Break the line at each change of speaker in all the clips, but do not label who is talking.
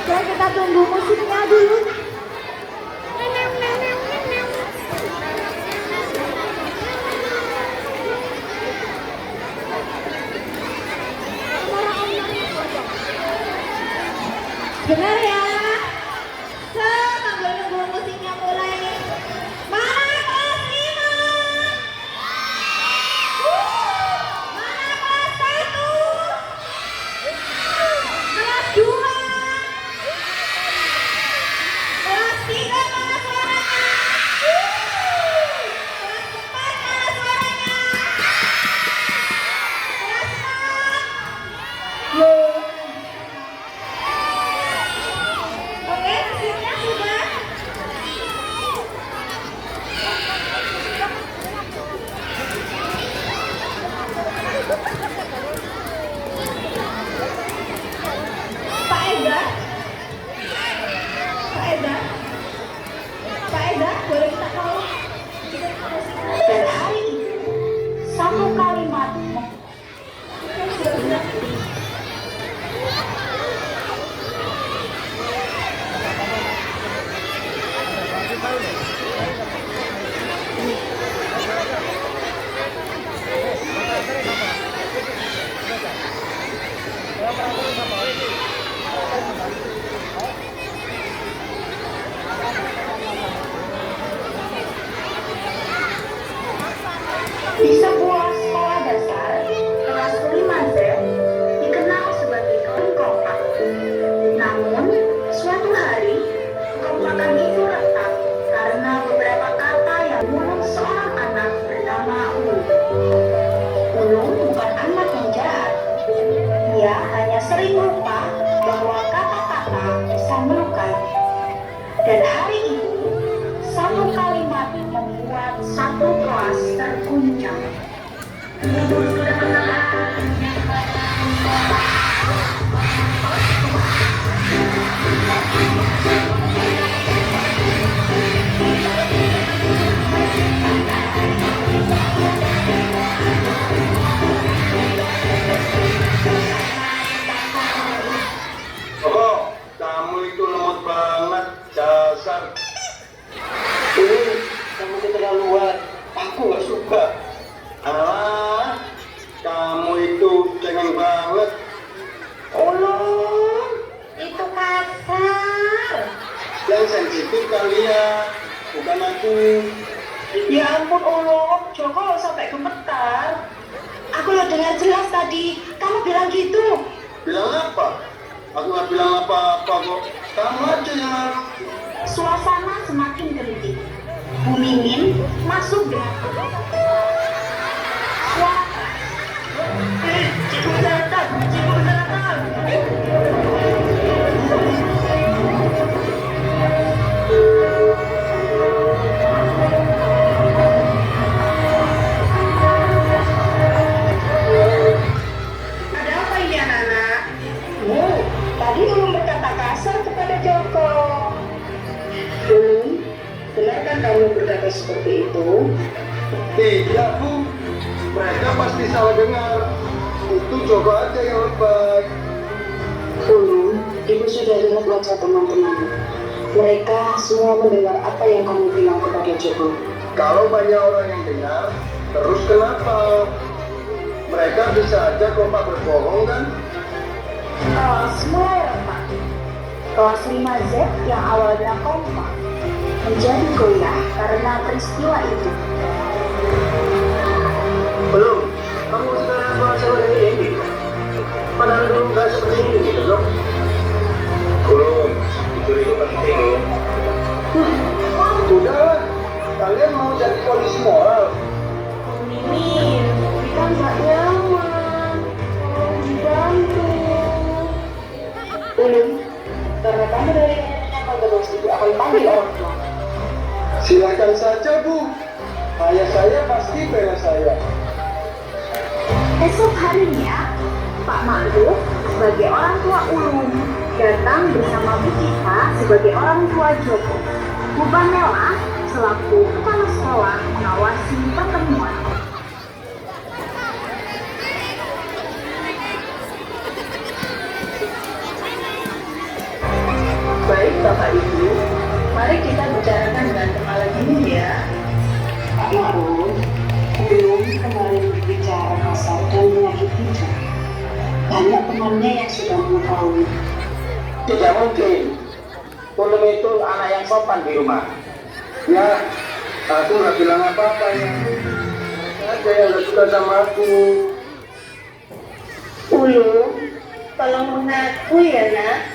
Oke, kita tunggu musiknya dulu. Benar ya? Sambil nunggu musiknya mulai. Mana kelas 5? Mana kelas 1? Kelas 2? Kelas 3 mana suaranya? Kelas 4 mana suaranya? Kelas 6? Loh. Oke, musiknya sudah. Pak Eda, Pak Eda, Pak Eda, boleh minta tolong? Dan hari ini satu kalimat. Di sebuah sekolah dasar kelas 5Z dikenal sebagai kaum kompak. Namun, suatu hari kekompakan itu retak karena beberapa kata yang mulut seorang anak bernama Ulum. Ulum bukan anak yang jahat. Dia hanya sering lupa bahwa kata-kata bisa melukai. Dan hari itu, satu kalimat membuat satu kelas terguncang.
Oh, kamu itu lemot banget, dasar. Ini kamu keterlaluan. Aku nggak suka. Alah, kamu itu cengeng banget.
Ulum, itu kasar.
Yang sensitif kalian, bukan aku.
Ya ampun Ulum, Joko sampai gemetar. Aku udah dengar jelas tadi, kamu bilang gitu.
Bilang apa? Aku nggak bilang apa-apa kok. Kamu aja yang
Suasana semakin genting. Bu Mimin masuk dengan suara keras. Cikgu Selatan, Cikgu Selatan. Ada apa ini anak-anak? Tadi Ulum berkata kasar kepada Joko. Ulum, benarkah kamu berkata seperti itu?
tidak, Bu. Mereka pasti salah dengar. Itu coba aja yang lebay.
Ulum, ibu sudah dengar baca teman-teman. Mereka semua mendengar apa yang kamu bilang kepada Joko.
Kalau banyak orang yang dengar, terus kenapa? Mereka bisa aja kompak berbohong kan?
Kelas mulai retak. Kelas 5Z yang awalnya kompak menjadi goyah karena peristiwa itu.
Belum. Kamu sekarang bahasa ini. Padahal dulu nggak seperti ini gitu loh. Belum. Itu penting loh. Udah. Kalian mau jadi polisi moral?
Mimin, kita nggak nyaman. Tolong dibantu. Ulum, karena kamu dari nyaman terus, ibu akan panggil orang tua.
Silakan saja, Bu. Ayah saya pasti bela saya.
Esok harinya, Pak Ma'ruf sebagai orang tua Ulum datang bersama Bu Cita sebagai orang tua Joko. Bu Pamela selaku kepala sekolah mengawasi pertemuan. Baik Bapak Ibu, mari kita bicarakan dengan kepala dingin ya.
Pak Ma'ruf, belum kembali berbicara kasar dan menyakiti John. Banyak temannya yang sudah mengetahui.
Tidak mungkin. Ulum itu anak yang sopan di rumah. Ya, aku nggak bilang apa-apa ya. Ada yang nggak suka sama aku.
Ulum, tolong mengaku ya nak.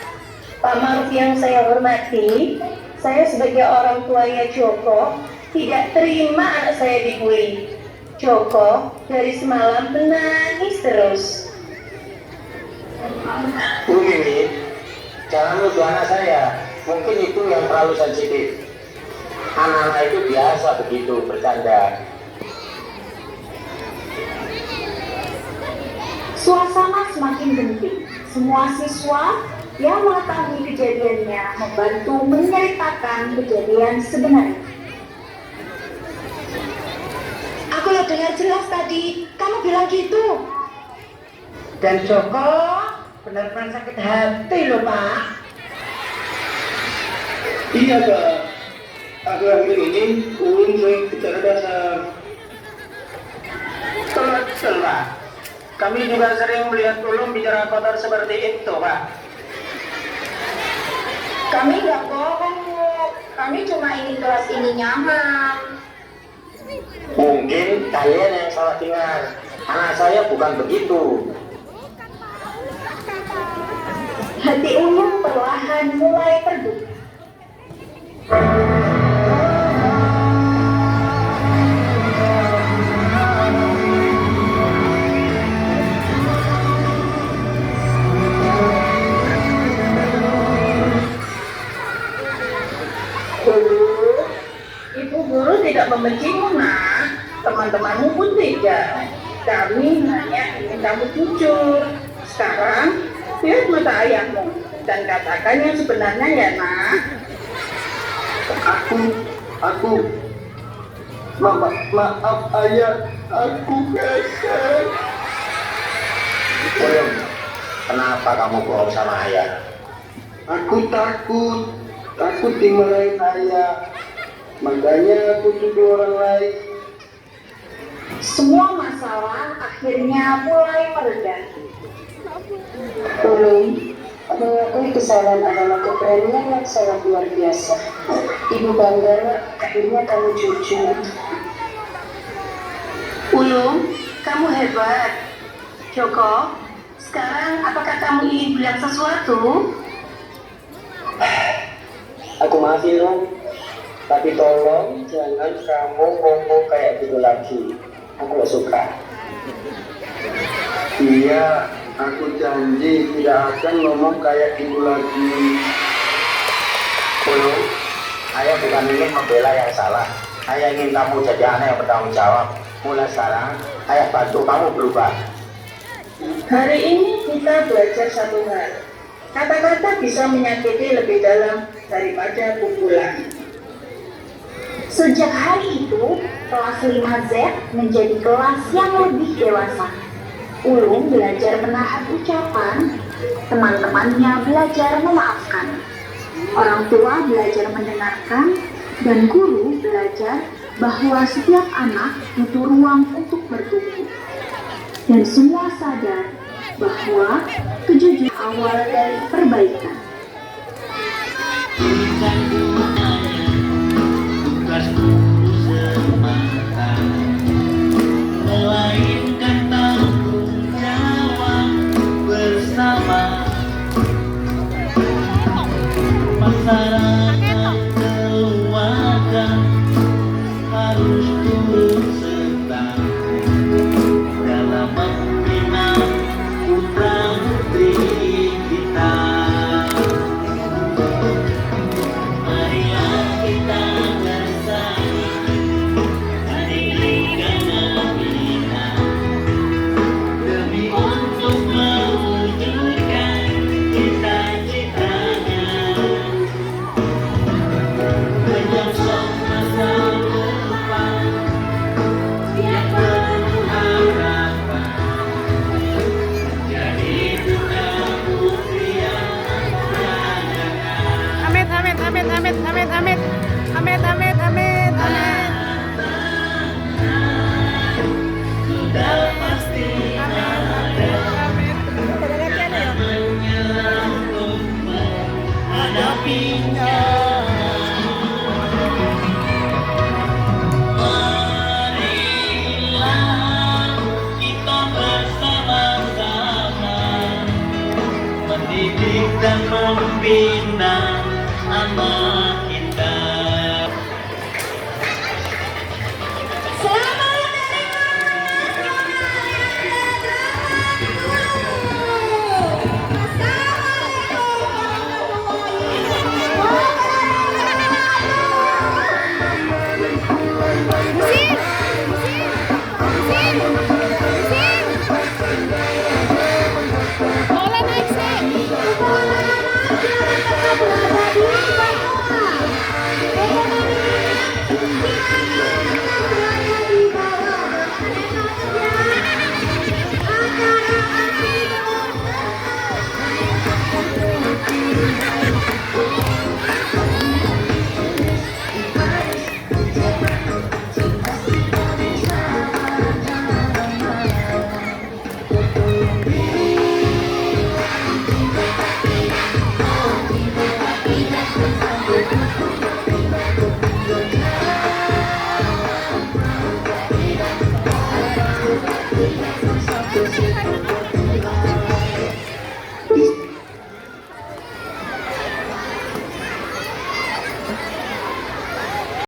Pak Ma'ruf yang saya hormati, saya sebagai orang tuanya Joko tidak terima anak saya dibully. Joko dari semalam menangis terus.
Bu Mimi, jangan nuduh anak saya. Mungkin itu yang terlalu sensitif. Anak-anak itu biasa begitu, bercanda.
Suasana semakin genting. Semua siswa yang mengetahui kejadiannya membantu menceritakan kejadian sebenarnya. Aku udah dengar jelas tadi, kamu bilang gitu.
Dan Joko benar-benar sakit hati loh Pak.
Iya Kak, akhir-akhir ini Ulum sering bicara kasar. Betul Pak, kami juga sering melihat Ulum bicara kotor seperti itu Pak.
Kami nggak bohong, Bu. Kami cuma ingin kelas ini nyaman.
Mungkin kalian yang salah dengar. Anak saya bukan begitu.
Hati Ulum perlahan mulai terbuka. Ibu guru tidak membencimu nak, teman-temanmu pun tidak. Kami hanya ingin kamu jujur. Sekarang lihat mata ayahmu dan katakan yang sebenarnya ya nak.
Aku maaf ayah, aku kasar. Ulum, kenapa kamu bohong sama ayah? Aku takut dimarahin ayah. Makanya aku tuduh orang lain.
Semua masalah akhirnya mulai mereda.
Ulum, mengakui kesalahan adalah keberanian yang sangat luar biasa. Ibu bangga akhirnya kamu jujur.
Ulum, kamu hebat. Joko, sekarang apakah kamu ingin bilang sesuatu?
Aku maafin lo, tapi tolong jangan kamu ngomong kayak gitu lagi. Aku gak suka. Iya, aku janji tidak akan ngomong kayak gitu lagi. Ulum, ayah bukan ingin membela yang salah. Ayah ingin kamu jadi anak yang bertanggung jawab. Mulai sekarang, ayah bantu kamu berubah.
Hari ini kita belajar satu hal. Kata-kata bisa menyakiti lebih dalam daripada pukulan. Sejak hari itu, kelas 5Z menjadi kelas yang lebih dewasa. Ulum belajar menahan ucapan, teman-temannya belajar memaafkan. Orang tua belajar mendengarkan, dan guru belajar bahwa setiap anak butuh ruang untuk bertumbuh. Dan semua sadar bahwa kejujuran awal dari perbaikan.
Tugasku semata, melainkan tanggung jawab bersama masyarakat keluarga harus turut serta dalam membina putra putri kita. Marilah kita bersama meninggikan bina demi untuk mewujudkan cita-citanya.
amit, amit, amit, amit, amit.
Sudah pasti
Amit, amit, amit.
menyerah untuk menghadapinya. Marilah kita bersama-sama mendidik dan membina anak